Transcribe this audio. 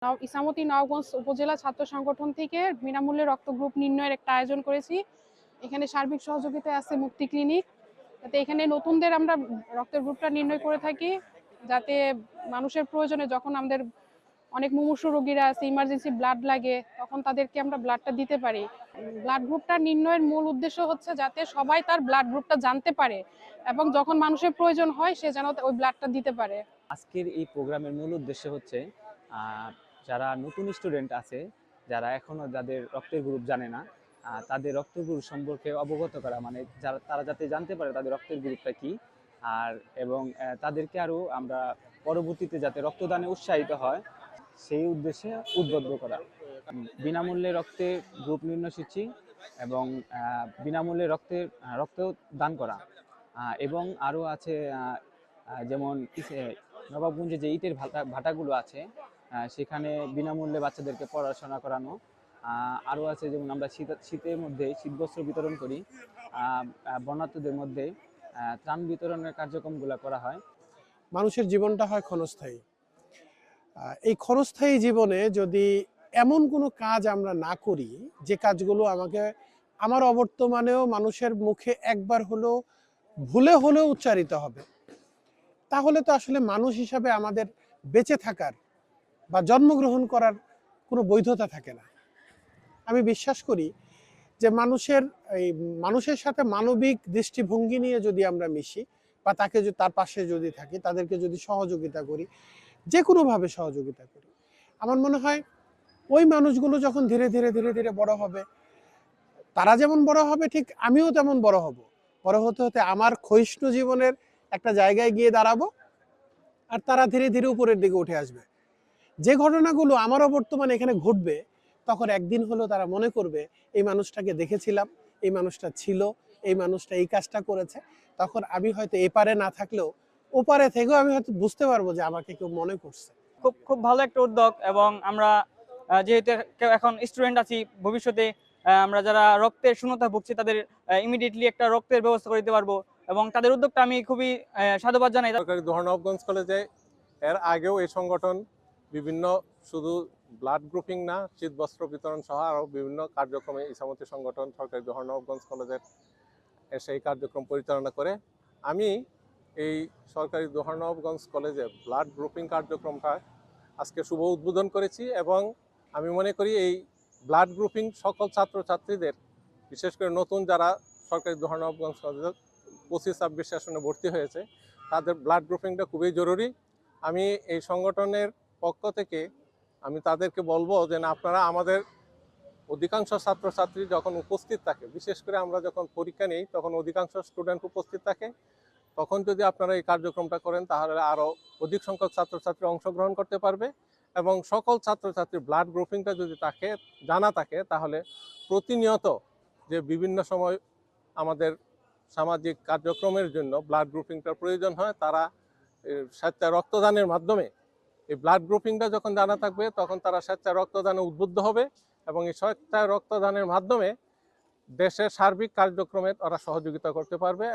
ইসামতি নওগাঁ উপজেলা ছাত্র সংগঠন থেকে বিনামূল্যে রক্ত গ্রুপ নির্ণয়ের একটা আয়োজন করেছি। এখানে সার্বিক সহযোগিতায় আছে মুক্তি ক্লিনিক। যাতে এখানে নতুনদের আমরা রক্তের গ্রুপটা নির্ণয় করে থাকি, যাতে মানুষের প্রয়োজনে যখন আমাদের অনেক মুমূর্ষু রোগীরা আছে, ইমার্জেন্সি ব্লাড লাগে, তখন তাদেরকে আমরা ব্লাডটা দিতে পারি। ব্লাড গ্রুপটা নির্ণয়ের মূল উদ্দেশ্য হচ্ছে যাতে সবাই তার ব্লাড গ্রুপটা জানতে পারে এবং যখন মানুষের প্রয়োজন হয় সে যেন ওই ব্লাডটা দিতে পারে। আজকের এই প্রোগ্রামের মূল উদ্দেশ্য হচ্ছে যারা নতুন স্টুডেন্ট আছে, যারা এখনো যাদের রক্তের গ্রুপ জানে না, তাদের রক্তের গ্রুপ সম্পর্কে অবগত করা, মানে তারা যাতে জানতে পারে তাদের রক্তের গ্রুপটা কি, আর এবং তাদেরকে আরও আমরা পরবর্তীতে যাতে রক্তদানে উৎসাহিত হয় সেই উদ্দেশ্যে উদ্বুদ্ধ করা। বিনামূল্যে রক্তের গ্রুপ নির্ণয়সূচি এবং বিনামূল্যে রক্ত দান করা, এবং আরও আছে যেমন নবাবগঞ্জে যে ইটের ভাটাগুলো আছে সেখানে বিনামূল্যে বাচ্চাদেরকে পড়াশোনা করানো। আরও আছে যেমন আমরা শীতের মধ্যে শীতবস্ত্র বিতরণ করি, বন্যার্তদের মধ্যে ত্রাণ বিতরণের কার্যক্রমগুলো করা হয়। মানুষের জীবনটা হয় ক্ষণস্থায়ী। এই ক্ষণস্থায়ী জীবনে যদি এমন কোনো কাজ আমরা না করি যে কাজগুলো আমার অবর্তমানেও মানুষের মুখে একবার হলেও ভুলে হলেও উচ্চারিত হবে, তাহলে তো আসলে মানুষ হিসাবে আমাদের বেঁচে থাকার বা জন্মগ্রহণ করার কোনো বৈধতা থাকে না। আমি বিশ্বাস করি যে মানুষের সাথে মানবিক দৃষ্টিভঙ্গি নিয়ে যদি আমরা মিশি বা তার পাশে যদি থাকি, তাদেরকে যদি সহযোগিতা করি, যে কোনোভাবে সহযোগিতা করি, আমার মনে হয় ওই মানুষগুলো যখন ধীরে ধীরে ধীরে ধীরে বড় হবে, তারা যেমন বড় হবে ঠিক আমিও তেমন বড় হব। বড় হতে হতে আমার ক্ষয়িষ্ণু জীবনের একটা জায়গায় গিয়ে দাঁড়াবো, আর তারা ধীরে ধীরে উপরের দিকে উঠে আসবে। যে ঘটনাগুলো আমারও বর্তমানে এখানে ঘটবে, তখন একদিন হলো তারা মনে করবে এই মানুষটাকে দেখেছিলাম, এই মানুষটা ছিল, এই মানুষটা এই কাজটা করেছে। তখন আমি হয়তো এপারে না থাকলেও ওপারে থেকেও আমি হয়তো বুঝতে পারবো যে আমাকে কেউ মনে করছে। খুব ভালো একটা উদ্যোগ। এবং আমরা যেহেতু এখন স্টুডেন্ট আছি, ভবিষ্যতে আমরা যারা রক্তের শূন্যতা ভুগছি তাদের ইমিডিয়েটলি একটা রক্তের ব্যবস্থা করে দিতে পারবো, এবং তাদের উদ্যোগটা আমি খুবই সাধুবাদ জানাই। সরকারি দোহার নবাবগঞ্জ কলেজে এর আগেও এই সংগঠন বিভিন্ন শুধু ব্লাড গ্রুপিং না, শীতবস্ত্র বিতরণ সহ আরও বিভিন্ন কার্যক্রমে ইসামতি সংগঠন সরকারি দোহার নবাবগঞ্জ কলেজের সেই কার্যক্রম পরিচালনা করে। আমি এই সরকারি দোহার নবাবগঞ্জ কলেজে ব্লাড গ্রুপিং কার্যক্রমটা আজকে শুভ উদ্বোধন করেছি, এবং আমি মনে করি এই ব্লাড গ্রুপিং সকল ছাত্রছাত্রীদের, বিশেষ করে নতুন যারা সরকারি দোহার নবাবগঞ্জ কলেজে 25-26 সেশনে ভর্তি হয়েছে, তাদের ব্লাড গ্রুপিংটা খুবই জরুরি। আমি এই সংগঠনের পক্ষ থেকে আমি তাদেরকে বলবো যে না, আপনারা আমাদের অধিকাংশ ছাত্রছাত্রী যখন উপস্থিত থাকে, বিশেষ করে আমরা যখন পরীক্ষা নিই তখন অধিকাংশ স্টুডেন্ট উপস্থিত থাকে, তখন যদি আপনারা এই কার্যক্রমটা করেন তাহলে আরও অধিক সংখ্যক ছাত্রছাত্রী অংশগ্রহণ করতে পারবে। এবং সকল ছাত্রছাত্রীর ব্লাড গ্রুপিংটা যদি জানা থাকে, তাহলে প্রতিনিয়ত যে বিভিন্ন সময় আমাদের সামাজিক কার্যক্রমের জন্য ব্লাড গ্রুপিংটার প্রয়োজন হয়, তারা স্বেচ্ছায় রক্তদানের মাধ্যমে এই ব্লাড গ্রুপিংটা যখন জানা থাকবে তখন তারা স্বেচ্ছায় রক্তদানে উদ্বুদ্ধ হবে, এবং এই স্বেচ্ছায় রক্তদানের মাধ্যমে দেশের সার্বিক কার্যক্রমে তারা সহযোগিতা করতে পারবে।